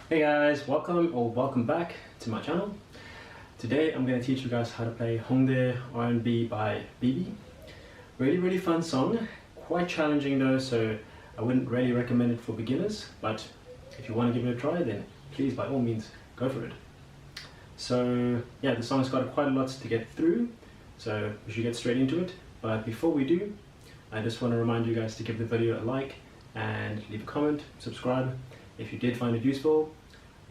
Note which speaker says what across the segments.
Speaker 1: Hey guys, welcome back to my channel. Today I'm going to teach you guys how to play Hongdae R&B by BIBI. Really fun song, quite challenging though, so I wouldn't really recommend it for beginners, but if you want to give it a try, then please by all means go for it. So yeah, the song's got quite a lot to get through, so we should get straight into it. But before we do, I just want to remind you guys to give the video a like and leave a comment, subscribe if you did find it useful.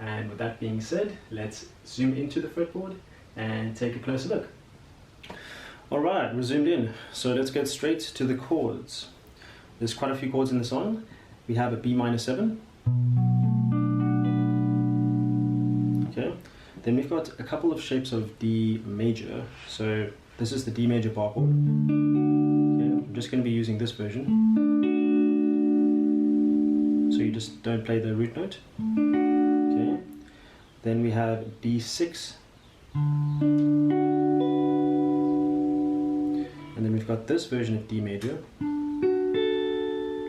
Speaker 1: And with that being said, let's zoom into the fretboard and take a closer look. Alright, we're zoomed in, so let's get straight to the chords. There's quite a few chords in the song. We have a B minor 7. Okay, then we've got a couple of shapes of D major. So this is the D major bar chord. Okay, I'm just going to be using this version. So you just don't play the root note. Okay, then we have D6. And then we've got this version of D major.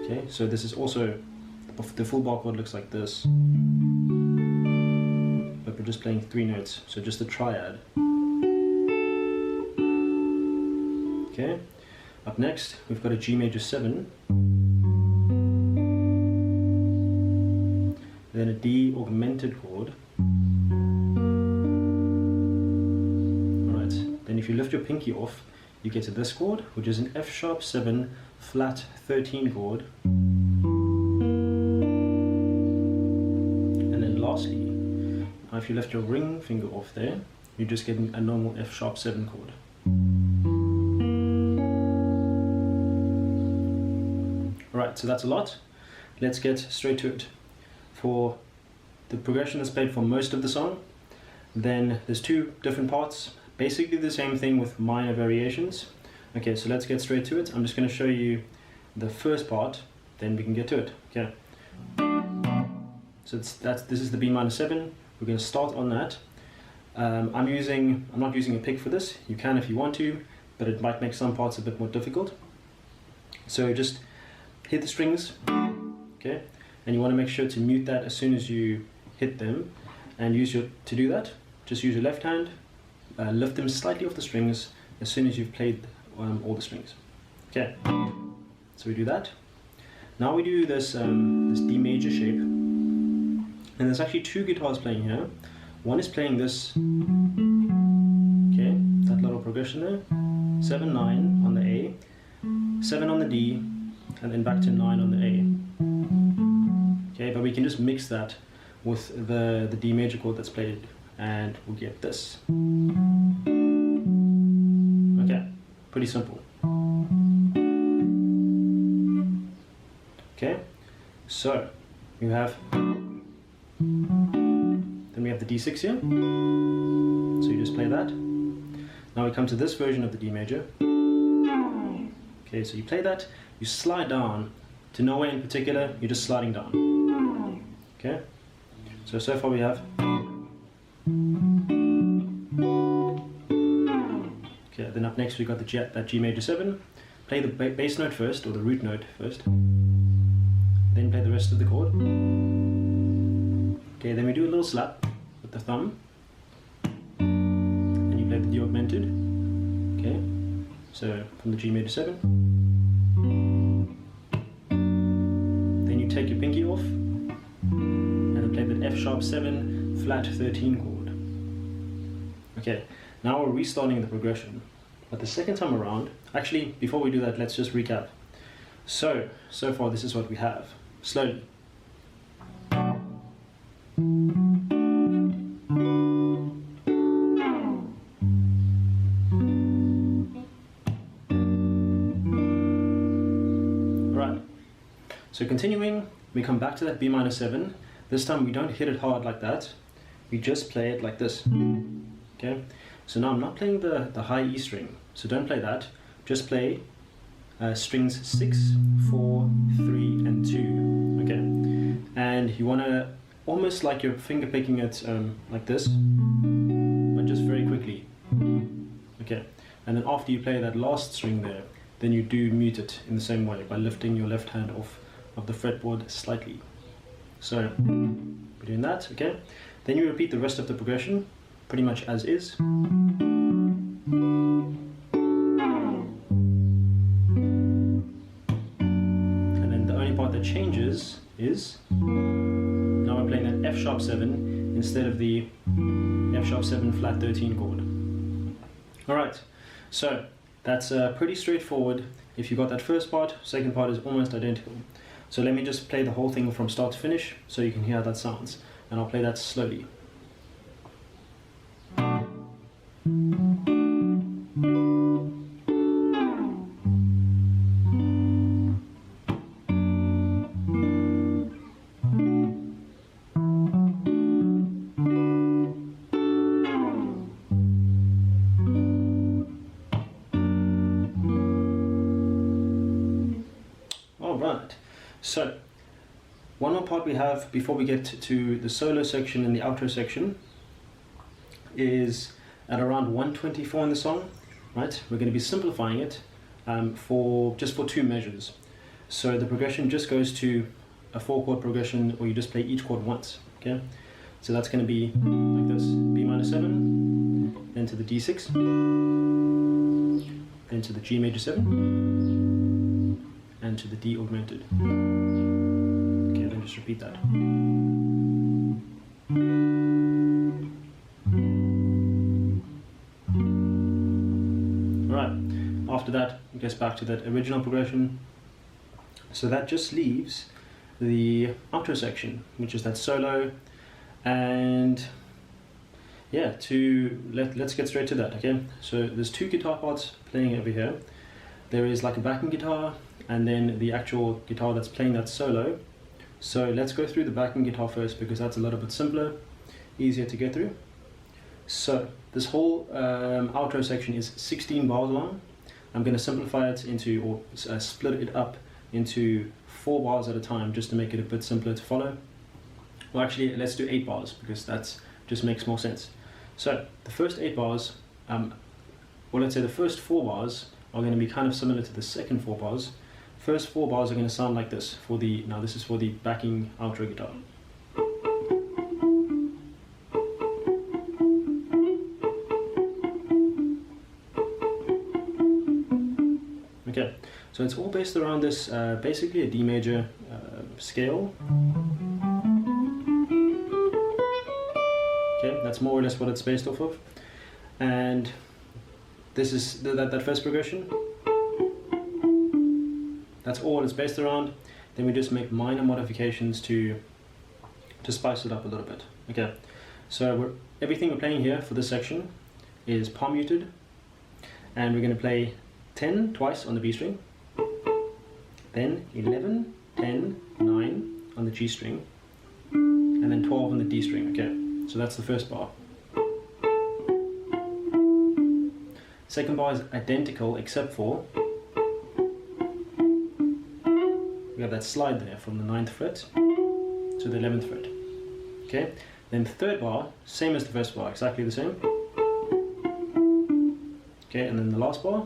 Speaker 1: Okay, so this is also, the full bar chord looks like this. But we're just playing 3 notes, so just a triad. Okay, up next we've got a G major 7. Then a D augmented chord. Alright, then if you lift your pinky off, you get to this chord, which is an F sharp 7 flat 13 chord. And then lastly, now if you lift your ring finger off there, you're just getting a normal F sharp 7 chord. Alright, so that's a lot. Let's get straight to it. For the progression that's played for most of the song, then there's 2 different parts, basically the same thing with minor variations. Okay, so let's get straight to it. I'm just going to show you the first part, then we can get to it. Okay, so this is the B minor 7. We're going to start on that. I'm not using a pick for this. You can if you want to, but it might make some parts a bit more difficult. So just hit the strings. Okay, and you want to make sure to mute that as soon as you hit them, and to do that, just use your left hand, lift them slightly off the strings as soon as you've played all the strings. Okay, so we do that. Now we do this this D major shape, and there's actually 2 guitars playing here. One is playing this, okay, that little progression there, 7 9 on the A, 7 on the D, and then back to 9 on the A. Okay, but we can just mix that with the D major chord that's played, and we'll get this. Okay, pretty simple. Okay, so you have, then we have the D6 here, so you just play that. Now we come to this version of the D major. Okay, so you play that, you slide down to nowhere in particular, you're just sliding down. Okay, so far we have. Okay, then up next we got that G major 7. Play the bass note first, or the root note first. Then play the rest of the chord. Okay, then we do a little slap with the thumb. And you play the D augmented. Okay, so from the G major 7. Then you take your pinky off, and then play the F sharp 7 flat 13 chord. Okay, now we're restarting the progression, but the second time around, actually before we do that, let's just recap. So far this is what we have. Slowly. Right, so continuing, we come back to that B minor 7. This time we don't hit it hard like that, we just play it like this. Okay, so now I'm not playing the high E string, so don't play that, just play strings 6, 4, 3 and 2. Okay, and you want to almost like you're finger picking it like this, but just very quickly. Okay, and then after you play that last string there, then you do mute it in the same way by lifting your left hand off of the fretboard slightly. So we're doing that, okay? Then you repeat the rest of the progression, pretty much as is. And then the only part that changes is, now we're playing that F sharp 7 instead of the F sharp 7 flat 13 chord. Alright, so that's pretty straightforward. If you got that first part, second part is almost identical. So let me just play the whole thing from start to finish so you can hear how that sounds. And I'll play that slowly. Alright, so one more part we have before we get to the solo section and the outro section is at around 124 in the song, right? We're going to be simplifying it for 2 measures. So the progression just goes to a 4-chord progression, or you just play each chord once, okay? So that's going to be like this: B minor 7, then to the D6, then to the G major 7, and to the D augmented. Okay, then just repeat that. Alright, after that it gets back to that original progression. So that just leaves the outro section, which is that solo. And yeah, let's get straight to that, okay? So there's 2 guitar parts playing over here. There is like a backing guitar, and then the actual guitar that's playing that solo. So let's go through the backing guitar first, because that's a little bit simpler, easier to get through. So this whole outro section is 16 bars long. I'm going to simplify it into, or split it up into 4 bars at a time, just to make it a bit simpler to follow. Well, actually, let's do 8 bars, because that just makes more sense. So the first 8 bars, well, let's say the first 4 bars are going to be kind of similar to the second 4 bars. First 4 bars are going to sound like this for the, now this is for the backing outro guitar. Okay, so it's all based around this, basically a D major scale. Okay, that's more or less what it's based off of. And this is that first progression. That's all it's based around. Then we just make minor modifications to spice it up a little bit. Okay, so everything we're playing here for this section is palm muted, and we're going to play 10 twice on the B string, then 11, 10, 9 on the G string, and then 12 on the D string. Okay, so that's the first bar. Second bar is identical, except for we have that slide there from the 9th fret to the 11th fret. Okay, then the third bar, same as the first bar, exactly the same. Okay, and then the last bar,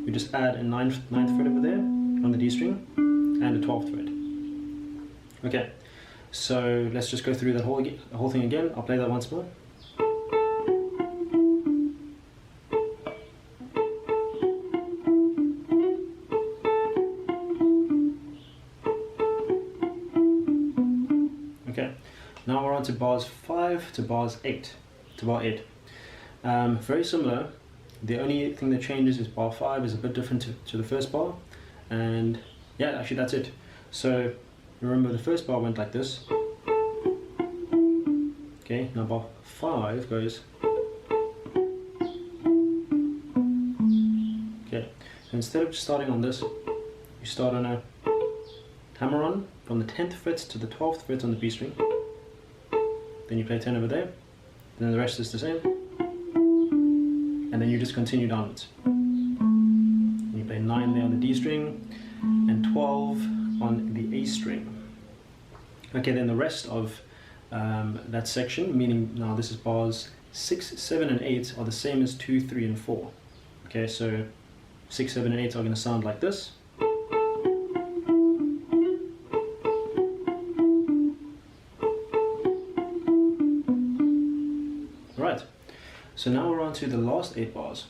Speaker 1: we just add a 9th fret over there on the D string and a 12th fret. Okay, so let's just go through the whole thing again. I'll play that once more. Okay, now we're on to bars 5 to bar 8. Very similar. The only thing that changes is bar 5 is a bit different to the first bar, and yeah, actually that's it. So remember, the first bar went like this. Okay, now bar 5 goes. Okay, so instead of just starting on this, you start on a hammer on from the 10th fret to the 12th fret on the B string. Then you play 10 over there. Then the rest is the same. And then you just continue downwards. You play 9 there on the D string and 12 on the A string. Okay, then the rest of that section, meaning now this is bars 6, 7 and 8 are the same as 2, 3 and 4. Okay, so 6, 7 and 8 are going to sound like this. So now we're on to the last 8 bars.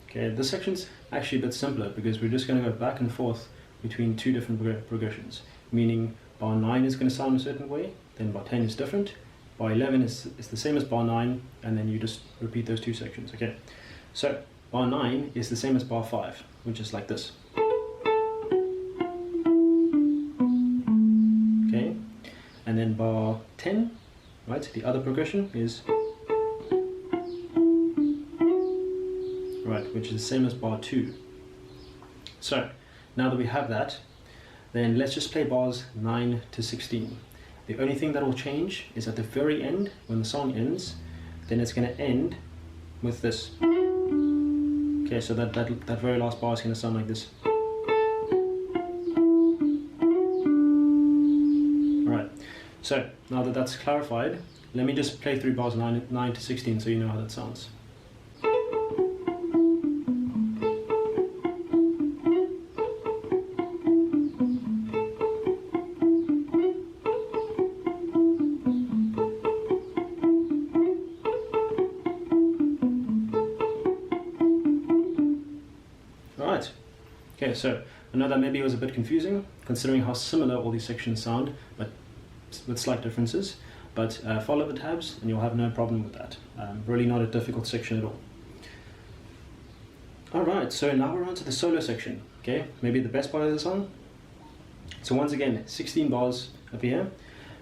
Speaker 1: Okay, this section's actually a bit simpler because we're just going to go back and forth between 2 different progressions, meaning bar 9 is going to sound a certain way, then bar 10 is different, bar 11 is the same as bar 9, and then you just repeat those 2 sections. Okay, so bar 9 is the same as bar 5, which is like this. Okay, and then bar 10, right, the other progression is right, which is the same as bar 2. So now that we have that, then let's just play bars 9 to 16. The only thing that will change is at the very end, when the song ends, then it's going to end with this. Okay, so that very last bar is going to sound like this. Alright, so now that that's clarified, let me just play through bars 9 to 16 so you know how that sounds. Alright, okay, so I know that maybe it was a bit confusing considering how similar all these sections sound, but with slight differences, but follow the tabs and you'll have no problem with that. Really not a difficult section at all. Alright, so now we're on to the solo section, okay, maybe the best part of the song. So once again, 16 bars up here.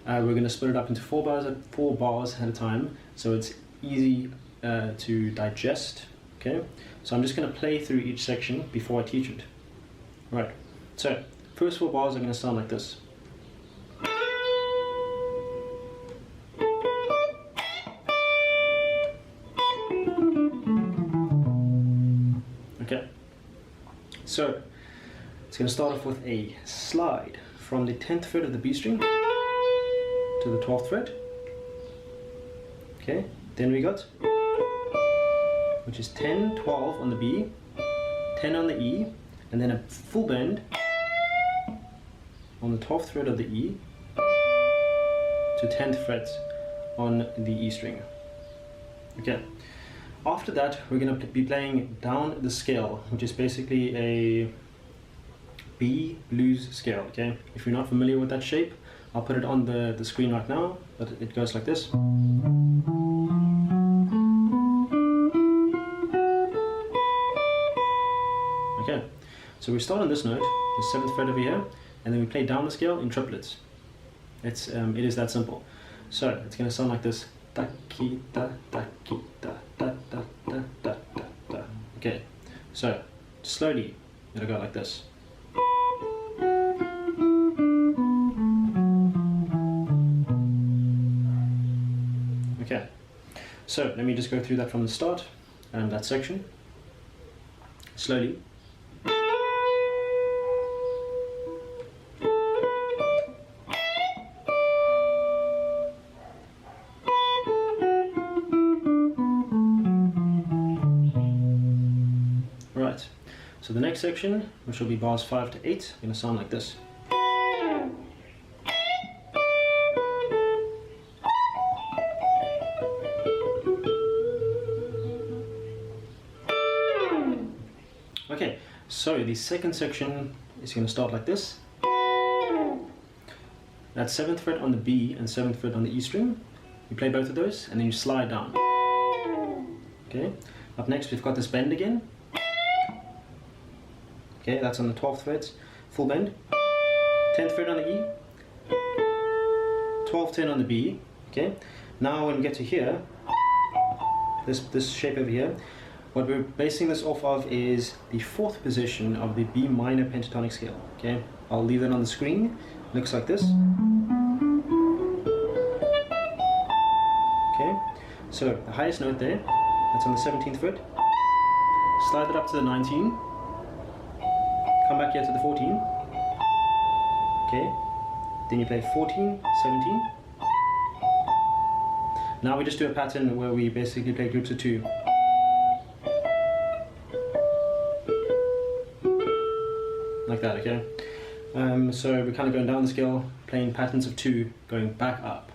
Speaker 1: We're going to split it up into 4 bars at a time, so it's easy to digest. Okay, so I'm just going to play through each section before I teach it. Right, so first 4 bars are going to sound like this. Okay, so it's going to start off with a slide from the 10th fret of the B string to the 12th fret. Okay, then we got, which is 10, 12 on the B, 10 on the E, and then a full bend on the 12th fret of the E to 10th fret on the E string. Okay, after that we're going to be playing down the scale, which is basically a B blues scale. Okay, if you're not familiar with that shape, I'll put it on the screen right now, but it goes like this. Okay, so we start on this note, the 7th fret over here, and then we play down the scale in triplets. It is that simple. So it's going to sound like this. Da ki da da ki da da da da da da da. Okay, so slowly it'll go like this. Okay, so let me just go through that from the start and that section slowly. Right, so the next section, which will be bars 5 to 8, is going to sound like this. Okay, so the second section is going to start like this. That's 7th fret on the B and 7th fret on the E string. You play both of those and then you slide down. Okay, up next we've got this bend again. Okay, that's on the 12th fret, full bend. 10th fret on the E, 12, 10 on the B. Okay, now when we get to here, this shape over here, what we're basing this off of is the 4th position of the B minor pentatonic scale. Okay, I'll leave that on the screen. Looks like this. Okay, so the highest note there, that's on the 17th fret. Slide it up to the 19. Come back here to the 14. Okay, then you play 14, 17. Now we just do a pattern where we basically play groups of 2. Like that, okay? So we're kind of going down the scale, playing patterns of 2, going back up.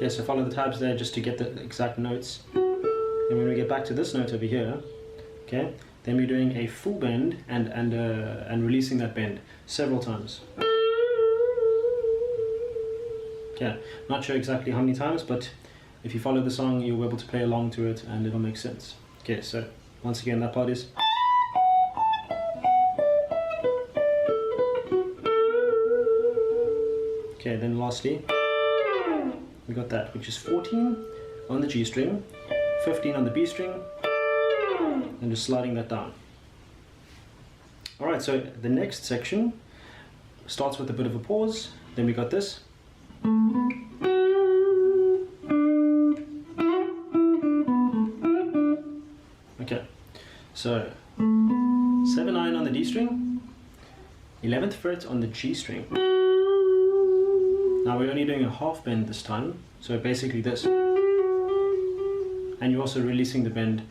Speaker 1: Okay, so follow the tabs there just to get the exact notes. And when we get back to this note over here, okay, then we're doing a full bend and releasing that bend several times. Okay, not sure exactly how many times, but if you follow the song, you'll be able to play along to it and it'll make sense. Okay, so once again, that part is. Okay, then lastly, we got that, which is 14 on the G string, 15 on the B string, and just sliding that down. Alright, so the next section starts with a bit of a pause, then we got this. Okay, so 7/9 on the D string, 11th fret on the G string. Now we're only doing a half bend this time, so basically this. And you're also releasing the bend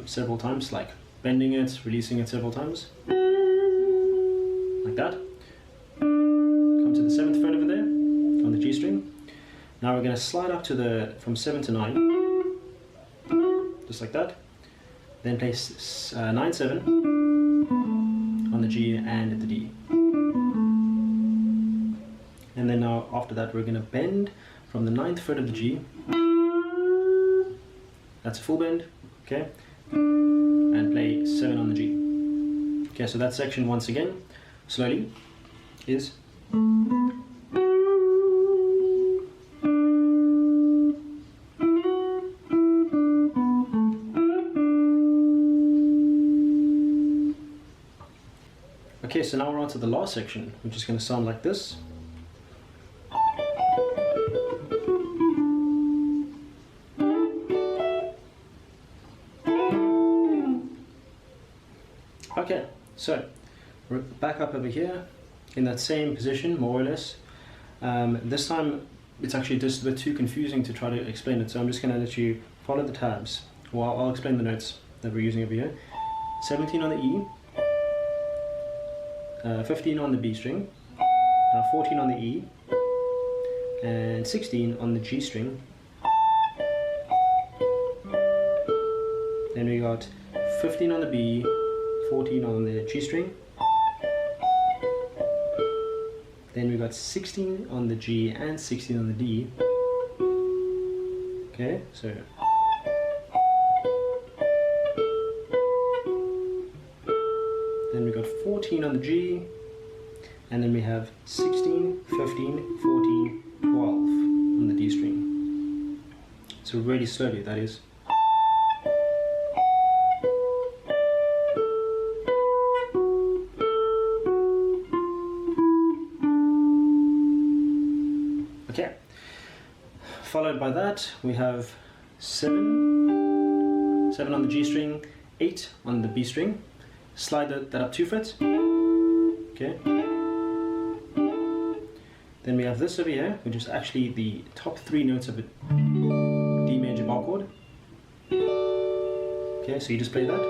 Speaker 1: several times, like bending it, releasing it several times. Like that. Come to the 7th fret over there on the G string. Now we're going to slide up to from 7 to 9, just like that. Then play 9/7 on the G and the D. And then now after that we're going to bend from the 9th fret of the G. That's a full bend, okay? And play 7 on the G. Okay, so that section once again, slowly, is. Okay, so now we're on to the last section, which is going to sound like this. Okay, so we're back up over here in that same position, more or less. This time it's actually just a bit too confusing to try to explain it, so I'm just going to let you follow the tabs. Well, I'll explain the notes that we're using over here. 17 on the E, 15 on the B string, now 14 on the E, and 16 on the G string. Then we got 15 on the B, 14 on the G string. Then we got 16 on the G and 16 on the D. Okay, so then we got 14 on the G, and then we have 16, 15, 14, 12 on the D string. So really slowly, that is. Okay, followed by that we have 7 on the G string, 8 on the B string. Slide that up 2 frets. Okay. Then we have this over here, which is actually the top 3 notes of a D major bar chord. Okay, so you just play that,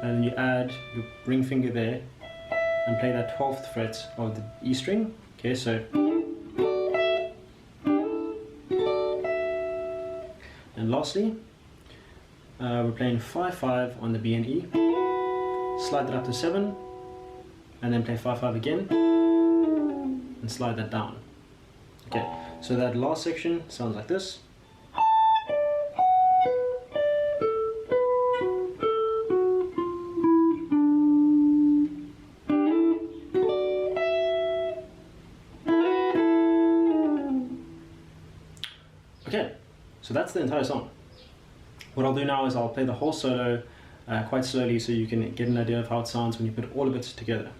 Speaker 1: and then you add your ring finger there and play that 12th fret of the E string. Okay, so. And lastly, we're playing 5/5 on the B and E. Slide that up to 7, and then play 5/5 again, and slide that down. Okay, so that last section sounds like this. Okay, so that's the entire song. What I'll do now is I'll play the whole solo quite slowly so you can get an idea of how it sounds when you put all of it together.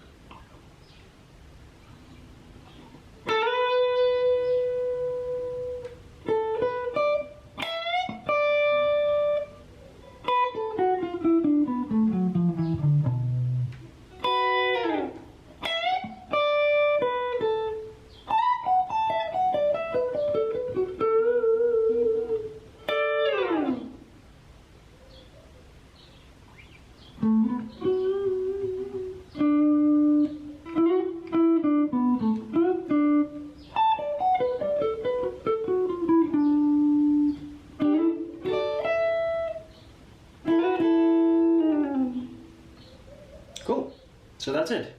Speaker 1: So that's it.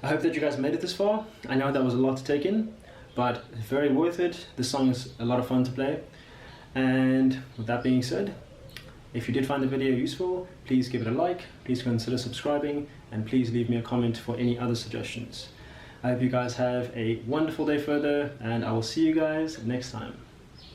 Speaker 1: I hope that you guys made it this far. I know that was a lot to take in, but very worth it. This song is a lot of fun to play. And with that being said, if you did find the video useful, please give it a like, please consider subscribing, and please leave me a comment for any other suggestions. I hope you guys have a wonderful day further, and I will see you guys next time.